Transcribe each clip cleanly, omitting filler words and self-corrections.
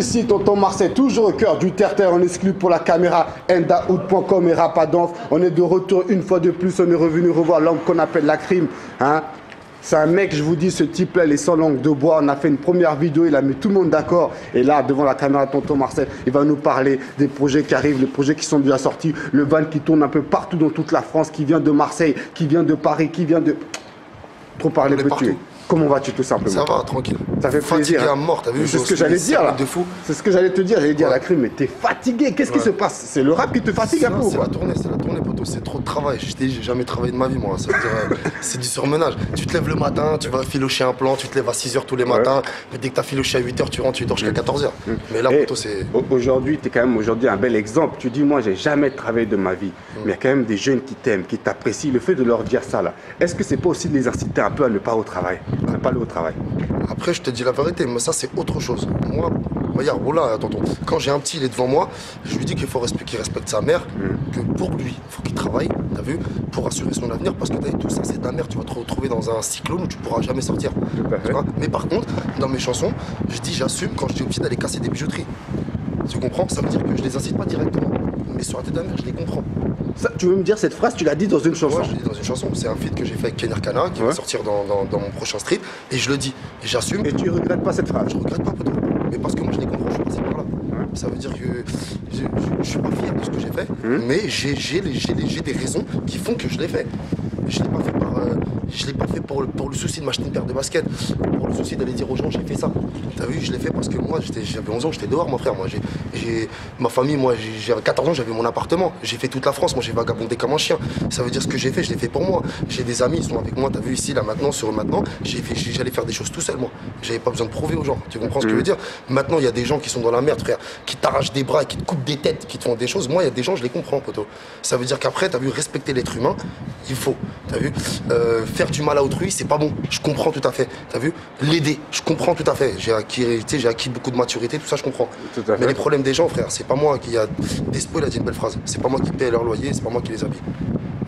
Ici, tonton Marseille, toujours au cœur du terre-terre, on exclut pour la caméra endaout.com et Rapadanf. On est de retour une fois de plus, on est revenu revoir l'homme qu'on appelle la crime. Hein? C'est un mec, je vous dis, ce type-là, il est sans langue de bois. On a fait une première vidéo, il a mis tout le monde d'accord. Et là, devant la caméra de tonton Marseille, il va nous parler des projets qui arrivent, les projets qui sont déjà sortis, le van qui tourne un peu partout dans toute la France, qui vient de Marseille, qui vient de Paris, qui vient de... Trop parler peut tuer. Comment vas-tu tout simplement? Ça va, tranquille. Ça fait plaisir. Fatigué à mort, t'as vu? C'est ce que j'allais dire là. C'est ce que j'allais te dire. J'allais dire la crime, mais t'es fatigué. Qu'est-ce qui se passe? C'est le rap qui te fatigue un peu ou quoi? C'est la tournée, poteau. C'est trop de travail. Je t'ai dit, j'ai jamais travaillé de ma vie, moi. Ça veut dire, c'est du surmenage. Tu te lèves le matin, tu vas filocher un plan, tu te lèves à 6h tous les matins. Mais dès que t'as filoché à 8h, tu rentres, tu dors jusqu'à 14h. Mais là, poteau, c'est. Aujourd'hui, t'es quand même un bel exemple. Tu dis, moi, j'ai jamais travaillé de ma vie. Mais il y a quand même des jeunes qui t'aiment, qui t'apprécient. Le fait de leur dire ça là, est-ce que c'est pas aussi de les inciter un peu à ne pas au travail, à ne pas aller au travail? Après, je te dis la vérité, mais ça, c'est autre chose. Moi, regarde, voilà, tonton, quand j'ai un petit, il est devant moi, je lui dis qu'il faut qu'il respecte sa mère, que pour lui, il faut qu'il travaille, t'as vu, pour assurer son avenir, parce que t'as vu, tout ça, c'est ta mère, tu vas te retrouver dans un cyclone où tu pourras jamais sortir. Tu vois. Mais par contre, dans mes chansons, je dis, j'assume quand je dis au petit d'aller casser des bijouteries. Tu comprends? Ça veut dire que je les incite pas directement, mais sur la tête de la mère, je les comprends. Ça, tu veux me dire cette phrase, tu l'as dit dans une chanson? Ouais, je l'ai dit dans une chanson. C'est un feat que j'ai fait avec Ken Arcana qui va sortir dans mon prochain street. Et je le dis. Et j'assume. Et tu regrettes pas cette phrase? Je regrette pas, poteau. Mais parce que moi, je les comprends, je suis passé par là. Ça veut dire que je suis pas fier de ce que j'ai fait, mais j'ai des raisons qui font que je l'ai fait. Je l'ai pas fait pour le souci de m'acheter une paire de baskets, pour le souci d'aller dire aux gens j'ai fait ça. T'as vu, je l'ai fait parce que moi j'avais 11 ans, j'étais dehors mon frère. Moi ma famille, moi j'avais 14 ans, j'avais mon appartement. J'ai fait toute la France, moi j'ai vagabondé comme un chien. Ça veut dire ce que j'ai fait, je l'ai fait pour moi. J'ai des amis, ils sont avec moi, t'as vu ici, là maintenant, sur eux maintenant. J'allais faire des choses tout seul moi. J'avais pas besoin de prouver aux gens. Tu comprends ce que je veux dire? Maintenant il y a des gens qui sont dans la merde frère, qui t'arrachent des bras, qui te coupent des têtes, qui te font des choses. Moi il y a des gens, je les comprends poteau. Ça veut dire qu'après, t'as vu, respecter l'être humain, il faut. T'as vu, faire du mal à autrui, c'est pas bon. Je comprends tout à fait. T'as vu, l'aider, je comprends tout à fait. J'ai acquis beaucoup de maturité, tout ça, je comprends. Mais les problèmes des gens, frère, c'est pas moi qui a. Despo, il a dit une belle phrase. C'est pas moi qui paie leur loyer, c'est pas moi qui les habille.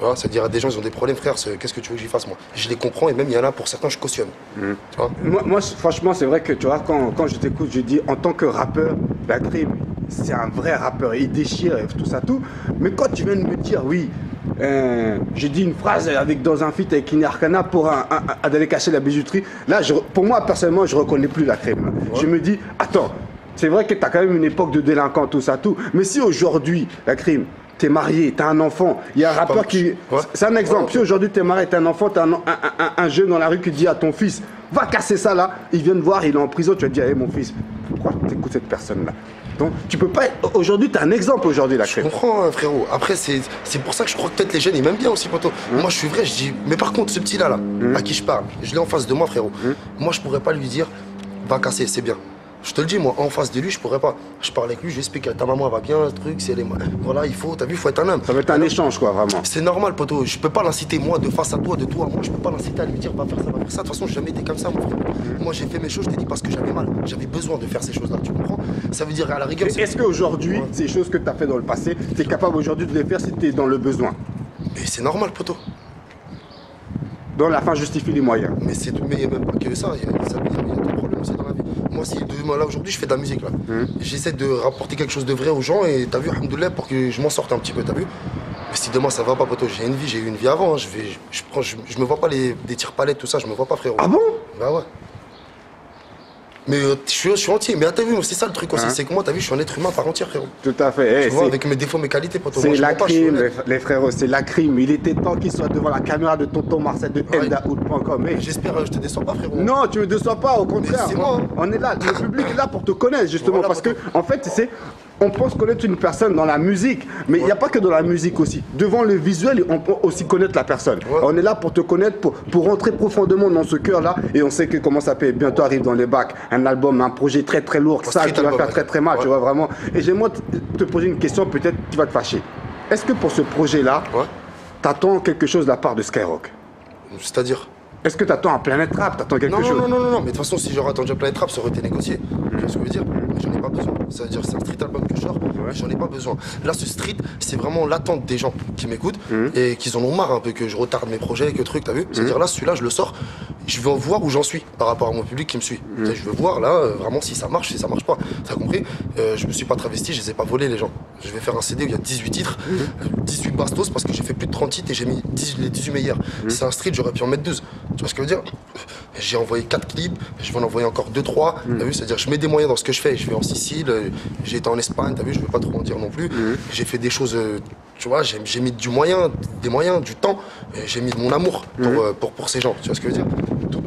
Voilà, c'est-à-dire à des gens, ils ont des problèmes, frère. Qu'est-ce que tu veux que j'y fasse, moi? Je les comprends et même il y en a pour certains, je cautionne. Tu vois, moi, franchement, c'est vrai que tu vois, quand je t'écoute, je dis en tant que rappeur, la crime, c'est un vrai rappeur. Il déchire et tout ça, tout. Mais quand tu viens de me dire, oui. J'ai dit une phrase dans un feat avec Ken Arcana pour d'aller cacher la bijouterie. Là, pour moi, personnellement, je reconnais plus la crème. Ouais. Je me dis, attends, c'est vrai que tu as quand même une époque de délinquant, tout ça, tout. Mais si aujourd'hui, la crime, t'es marié, t'as un enfant, il y a un rappeur qui... Ouais. C'est un exemple. Si aujourd'hui t'es marié, t'as un enfant, t'as un jeune dans la rue qui dit à ton fils, va casser ça là, il vient te voir, il est en prison, tu vas te dire, hey, mon fils, pourquoi t'écoutes cette personne-là? Donc, tu peux pas. Aujourd'hui, tu as un exemple aujourd'hui, la crème. Je comprends, frérot. Après, c'est pour ça que je crois que peut-être les jeunes, ils m'aiment bien aussi, poteau. Moi, je suis vrai, je dis. Mais par contre, ce petit-là, à qui je parle, je l'ai en face de moi, frérot. Moi, je pourrais pas lui dire, va casser, c'est bien. Je te le dis, moi, en face de lui, je pourrais pas. Je parle avec lui, je lui explique, ta maman, elle va bien, le truc, c'est les. Voilà, il faut, t'as vu, il faut être un homme. Ça va être un échange, quoi, vraiment. C'est normal, poteau. Je peux pas l'inciter, moi, de face à toi, de toi à moi, je peux pas l'inciter à lui dire, va faire ça, va faire ça. De toute façon, j'ai jamais été comme ça, mon frère. Moi, j'ai fait mes choses, je t'ai dit, parce que j'avais mal. J'avais besoin de faire ces choses-là, tu comprends? Ça veut dire, à la rigueur. Est-ce qu'aujourd'hui, ces choses que tu as fait dans le passé, tu es capable aujourd'hui de les faire si tu es dans le besoin? Mais c'est normal, poteau. Donc la fin justifie les moyens. Mais il n'y a même pas que ça, il y a d'autres problèmes aussi dans la vie. Moi, là aujourd'hui, je fais de la musique là. J'essaie de rapporter quelque chose de vrai aux gens et t'as vu, alhamdoulilah, pour que je m'en sorte un petit peu, t'as vu. Mais si demain ça va pas, poteau, j'ai une vie, j'ai eu une vie avant, hein. Je me vois pas des tire-palettes, tout ça, je me vois pas, frérot. Ah bon? Bah ouais. Mais je suis entier, mais t'as vu, c'est ça le truc aussi, c'est que moi, t'as vu, je suis un être humain par entière, frérot. Tout à fait. Tu vois, avec mes défauts, mes qualités, poteau. C'est la crime, les frérots, c'est la crime. Il était temps qu'il soit devant la caméra de tonton Marseille de endaout.com. J'espère, je te déçois pas, frérot. Non, tu me déçois pas, au contraire. C'est moi. On est là, le public est là pour te connaître, justement, voilà, parce que, en fait, on pense connaître une personne dans la musique, mais il n'y a pas que dans la musique aussi. Devant le visuel, on peut aussi connaître la personne. On est là pour te connaître, pour rentrer profondément dans ce cœur-là, et on sait que comment ça peut bientôt arrive dans les bacs, un album, un projet très très lourd, ça tu vas faire très très mal, tu vois vraiment. Et j'aimerais te poser une question, peut-être tu vas te fâcher. Est-ce que pour ce projet-là, t'attends quelque chose de la part de Skyrock? C'est-à-dire? Est-ce que t'attends un Planète Rap? T'attends quelque chose? Non, mais de toute façon, si j'aurais attendu un Planète Rap, ça aurait été négocié. Tu vois ce que je veux dire? Mais j'en ai pas besoin. Ça veut dire c'est un street album que je sors, mais j'en ai pas besoin. Là, ce street, c'est vraiment l'attente des gens qui m'écoutent et qui en ont marre un peu que je retarde mes projets, que truc, t'as vu? C'est-à-dire là, celui-là, je le sors. je veux voir où j'en suis par rapport à mon public qui me suit. Je veux voir là, vraiment si ça marche pas. T'as compris? Je me suis pas travesti, je les ai pas volés les gens. Je vais faire un CD où il y a 18 titres, 18 bastos parce que j'ai fait plus de 30 titres et j'ai mis les 18 meilleurs. C'est un street, j'aurais pu en mettre 12. Tu vois ce que je veux dire? J'ai envoyé 4 clips, je vais en envoyer encore 2-3. T'as vu? C'est-à-dire je mets des moyens dans ce que je fais. Je vais en Sicile, j'ai été en Espagne, t'as vu? Je veux pas trop en dire non plus. J'ai fait des choses, tu vois, j'ai mis des moyens, du temps, j'ai mis de mon amour pour ces gens. Tu vois ce que je veux dire?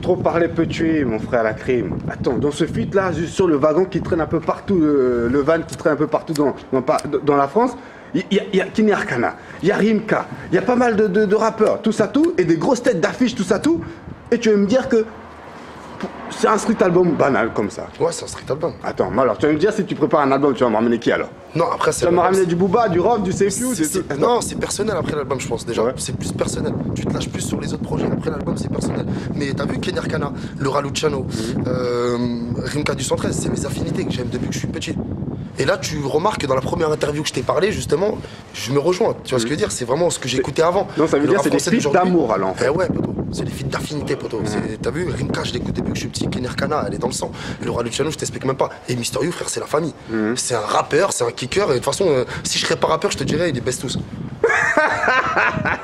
Trop parler peut tuer, mon frère la crime. Attends, dans ce feat là, juste sur le wagon qui traîne un peu partout, le van qui traîne un peu partout dans la France, il y a Kenny Arcana, il y a Rimka, il y a pas mal de rappeurs, tout ça tout, et des grosses têtes d'affiches, tout ça tout, et tu veux me dire que c'est un street album banal comme ça. Ouais, c'est un street album. Attends, mais alors tu vas me dire si tu prépares un album, tu vas me ramener qui alors? Non, après c'est. Tu vas me ramener du Booba, du Rof, du Sefiu, Non, c'est personnel après l'album, je pense déjà. Ouais. C'est plus personnel. Tu te lâches plus sur les autres projets. Après l'album, c'est personnel. Mais t'as vu Kenny Arcana, Laura Luciano, Rimka du 113, c'est mes affinités que j'aime depuis que je suis petit. Et là, tu remarques que dans la première interview que je t'ai parlé, justement, je me rejoins. Tu vois ce que je veux dire? C'est vraiment ce que j'écoutais avant. Non, ça veut dire c'est des feats d'amour alors. En fait. Eh ouais, poto. C'est des feats d'affinité, poto. T'as vu, Rimka, je l'écoute depuis que je suis petit. Kenny Arcana, elle est dans le sang. Et Laura Luciano, je t'explique même pas. Et Mister You, frère, c'est la famille. C'est un rappeur, c'est un kicker. Et de toute façon, si je serais pas rappeur, je te dirais, il est best tous.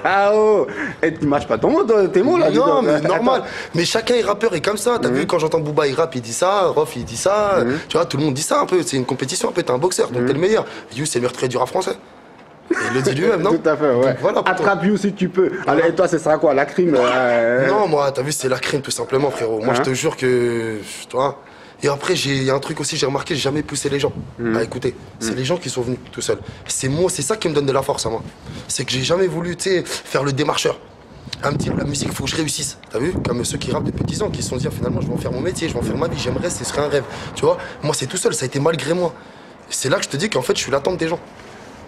Ah oh. Et tu matches pas ton mot, tes mots là? Non, mais normal. Mais chacun est rappeur et comme ça. T'as vu, quand j'entends Booba, il rappe, il dit ça. Rof, il dit ça. Tu vois, tout le monde dit ça un peu. C'est une compétition un peu. T'es un boxeur, donc t'es le meilleur. You, c'est le meilleur du rap français. Et il le dit lui-même, non? Tout à fait, ouais. Donc, voilà, attrape You si tu peux. Allez, et toi, ce sera quoi? La crime Non, moi, t'as vu, c'est la crime tout simplement, frérot. Moi, je te jure que. Tu vois. Et après, il y a un truc aussi, j'ai remarqué, j'ai jamais poussé les gens à écouter. C'est les gens qui sont venus tout seuls. C'est moi, c'est ça qui me donne de la force à moi. C'est que j'ai jamais voulu, tu sais, faire le démarcheur. À me dire, la musique, il faut que je réussisse. T'as vu? Comme ceux qui rappent depuis 10 ans, qui se sont dit, finalement, je vais en faire mon métier, je vais en faire ma vie, j'aimerais, ce serait un rêve. Tu vois? Moi, c'est tout seul, ça a été malgré moi. C'est là que je te dis qu'en fait, je suis l'attente des gens.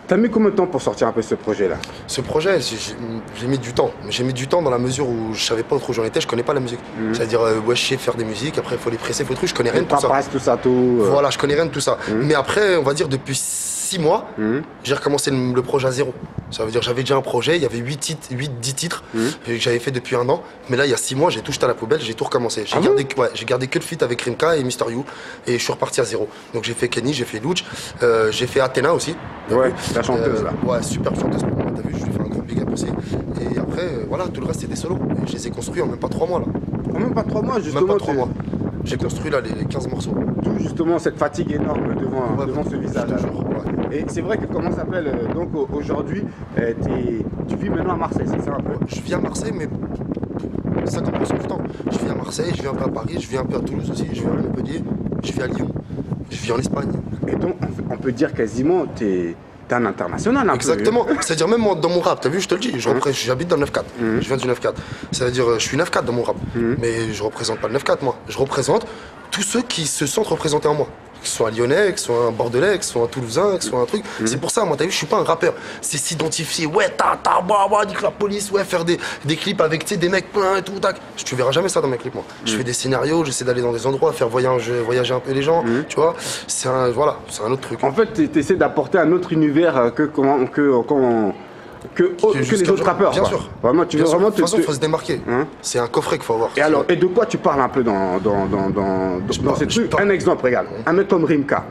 T'as mis combien de temps pour sortir un peu ce projet-là? Ce projet, j'ai mis du temps. Mais j'ai mis du temps dans la mesure où je savais pas trop où j'en étais, je connais pas la musique. C'est-à-dire, ouais, je sais faire des musiques, après il faut les presser, il faut les trucs, je connais rien de tout ça. Tout ça, tout. Voilà, je connais rien de tout ça. Mais après, on va dire depuis 6 mois, j'ai recommencé le projet à zéro. Ça veut dire j'avais déjà un projet, il y avait 8-10 titres que j'avais fait depuis un an. Mais là, il y a 6 mois, j'ai tout jeté à la poubelle, j'ai tout recommencé. J'ai gardé que le feat avec Rimka et Mister You. Et je suis reparti à zéro. Donc j'ai fait Kenny, j'ai fait Luch, j'ai fait Athéna aussi. Ouais, la chanteuse là. Ouais, super chanteuse pour moi, t'as vu, je lui fais un gros big up aussi. Et après, voilà, tout le reste c'est des solos. Et je les ai construits en même pas 3 mois là. En même pas 3 mois, justement. Même pas 3 mois. J'ai construit là les 15 morceaux. Tout justement cette fatigue énorme devant ce visage là. Ouais. Et c'est vrai que comment ça s'appelle donc aujourd'hui, tu vis maintenant à Marseille, c'est ça un peu? Je vis à Marseille, mais 50% du temps. Je vis à Marseille, je vis un peu à Paris, je vis un peu à Toulouse aussi, je vis à Montpellier, je vis à Lyon, je vis en Espagne. Et donc on peut dire quasiment t'es un international un Exactement. C'est-à-dire même dans mon rap, t'as vu, je te le dis, j'habite dans le 9-4. Je viens du 9-4. C'est-à-dire je suis 9-4 dans mon rap. Mais je représente pas le 9-4 moi. Je représente tous ceux qui se sentent représentés en moi. Que ce soit un Lyonnais, que ce soit un Bordelais, que ce soit un Toulousain, que ce soit un truc. C'est pour ça, moi, t'as vu, je suis pas un rappeur. C'est s'identifier, ouais, dit que la police, ouais, faire des clips avec, tu sais, des mecs pleins et tout, tac. Tu verras jamais ça dans mes clips, moi. Je fais des scénarios, j'essaie d'aller dans des endroits, faire voyager un peu les gens, tu vois. C'est un autre truc. En fait, t'essaies d'apporter un autre univers que les autres rappeurs. Bien sûr. Vraiment, tu veux vraiment de toute façon, il faut se démarquer. C'est un coffret qu'il faut avoir. Et alors, et de quoi tu parles un peu dans ces trucs? Un exemple, regarde. Un mec comme Rimka.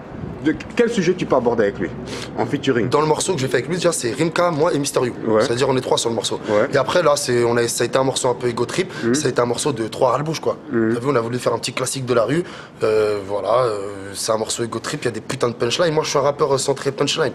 De quel sujet tu peux aborder avec lui en featuring? Dans le morceau que j'ai fait avec lui, déjà c'est Rimka, moi et Mister You. Ouais. C'est-à-dire on est 3 sur le morceau. Ouais. Et après là, ça a été un morceau un peu ego trip. Ça a été un morceau de 3 râle-bouche quoi. T'as vu, on a voulu faire un petit classique de la rue. C'est un morceau ego trip. Il y a des putains de punchlines. Moi, je suis un rappeur centré punchline,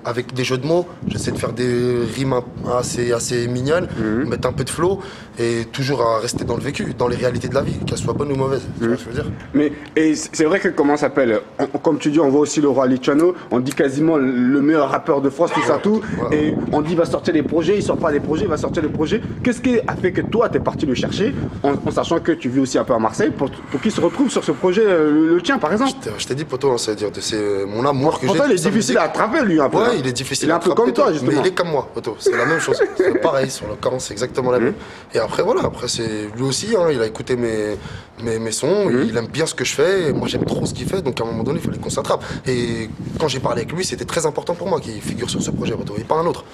avec des jeux de mots. J'essaie de faire des rimes assez mignonnes, mettre un peu de flow et toujours à rester dans le vécu, dans les réalités de la vie, qu'elles soient bonnes ou mauvaises. Tu vois ce que je veux dire? Mais et c'est vrai que comment ça s'appelle? Comme tu dis, on voit aussi le roi Luciano, on dit quasiment le meilleur rappeur de France, tout ça, tout. Et on dit il va sortir des projets, il sort pas des projets, il va sortir des projets. Qu'est-ce qui a fait que toi, tu es parti le chercher, en sachant que tu vis aussi un peu à Marseille, pour qu'il se retrouve sur ce projet, le tien par exemple? Je t'ai dit, poto, c'est-à-dire c'est mon amour que j'ai. Pourtant, il est difficile à attraper, lui, un peu. Ouais, il est difficile à attraper. Il est un peu comme toi, justement. Mais il est comme moi, poto. C'est la même chose. C'est pareil, sur le camp, c'est exactement la même. Et après, voilà, c'est lui aussi, il a écouté mes sons, il aime bien ce que je fais, moi j'aime trop ce qu'il fait, donc à un moment donné, il fallait qu'on s'attrape. Et quand j'ai parlé avec lui, c'était très important pour moi qu'il figure sur ce projet, et pas un autre.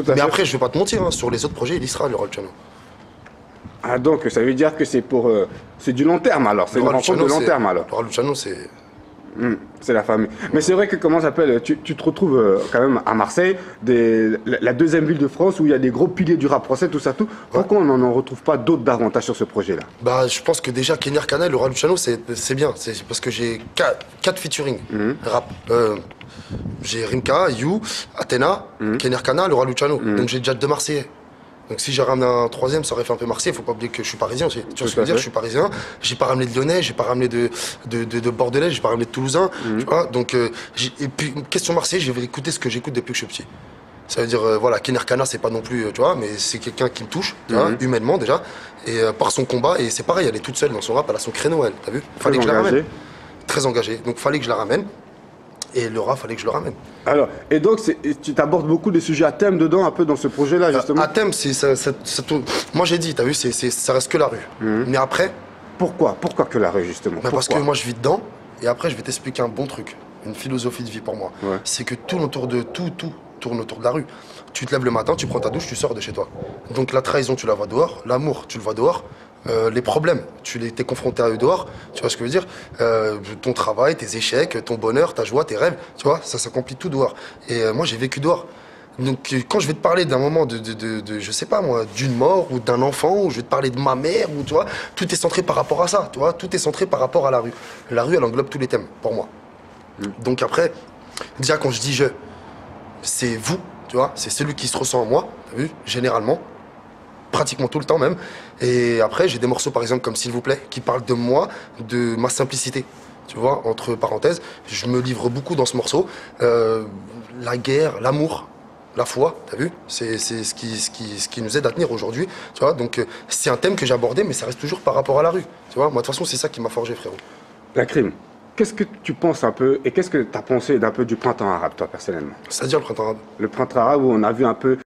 Mais après, je vais pas te mentir, sur les autres projets, il y sera, le Luciano. Ah, donc ça veut dire que c'est pour. C'est du long terme alors. C'est une rencontre de long terme alors. Laura Luciano, c'est. C'est la famille. Mais c'est vrai que, comment ça s'appelle, tu te retrouves quand même à Marseille, la deuxième ville de France où il y a des gros piliers du rap français, tout ça, tout. Pourquoi on n'en retrouve pas d'autres davantage sur ce projet-là? Bah, je pense que déjà, Kenny Arcana et Laura Luciano, c'est bien. C'est parce que j'ai 4 featuring rap. J'ai Rimka, You, Athena, Kenny Arcana, Laura Luciano. Donc j'ai déjà 2 Marseillais. Donc si j'ai ramené un troisième, ça aurait fait un peu Marseille. Il faut pas oublier que je suis parisien aussi. Tu vois ce que je veux dire? Je suis parisien. J'ai pas ramené de Lyonnais, j'ai pas ramené de Bordelais, j'ai pas ramené de Toulousain. Tu vois? Donc et puis question Marseille, je vais écouter ce que j'écoute depuis que je suis petit. Ça veut dire voilà, Kenny Arcana, c'est pas non plus, tu vois, mais c'est quelqu'un qui me touche, tu vois, humainement déjà, et par son combat. Et c'est pareil, elle est toute seule dans son rap, elle a son créneau, elle. T'as vu? Fallait que je la ramène. Très engagée. Donc fallait que je la ramène. Et Laura, fallait que je le ramène. Alors, et donc, tu t'abordes beaucoup de sujets à thème dedans, un peu dans ce projet-là, justement. À thème, moi j'ai dit, t'as vu, ça reste que la rue. Mais après. Pourquoi que la rue, justement? Parce que moi je vis dedans, et après je vais t'expliquer un bon truc, une philosophie de vie pour moi. Ouais. C'est que tout tourne autour de la rue. Tu te lèves le matin, tu prends ta douche, tu sors de chez toi. Donc la trahison, tu la vois dehors, l'amour, tu le vois dehors. Les problèmes, t'es confronté à eux dehors, tu vois ce que je veux dire, ton travail, tes échecs, ton bonheur, ta joie, tes rêves, tu vois, ça s'accomplit tout dehors. Et moi, j'ai vécu dehors. Donc, quand je vais te parler d'un moment je sais pas moi, d'une mort ou d'un enfant, ou je vais te parler de ma mère, ou tu vois, tout est centré par rapport à ça, tu vois, tout est centré par rapport à la rue. La rue, elle englobe tous les thèmes, pour moi. Donc après, déjà, quand je dis je, c'est vous, tu vois, c'est celui qui se ressent en moi, t'as vu, généralement. Pratiquement tout le temps même. Et après, j'ai des morceaux, par exemple, comme S'il vous plaît, qui parlent de moi, de ma simplicité. Tu vois, entre parenthèses, je me livre beaucoup dans ce morceau. La guerre, l'amour, la foi, t'as vu? C'est ce qui nous aide à tenir aujourd'hui. Tu vois, donc c'est un thème que j'ai abordé, mais ça reste toujours par rapport à la rue. Tu vois, moi, de toute façon, c'est ça qui m'a forgé, frérot. La crime. Qu'est-ce que tu penses un peu, et qu'est-ce que tu as pensé d'un peu du printemps arabe, toi, personnellement? C'est-à-dire le printemps arabe? Le printemps arabe où on a vu un peu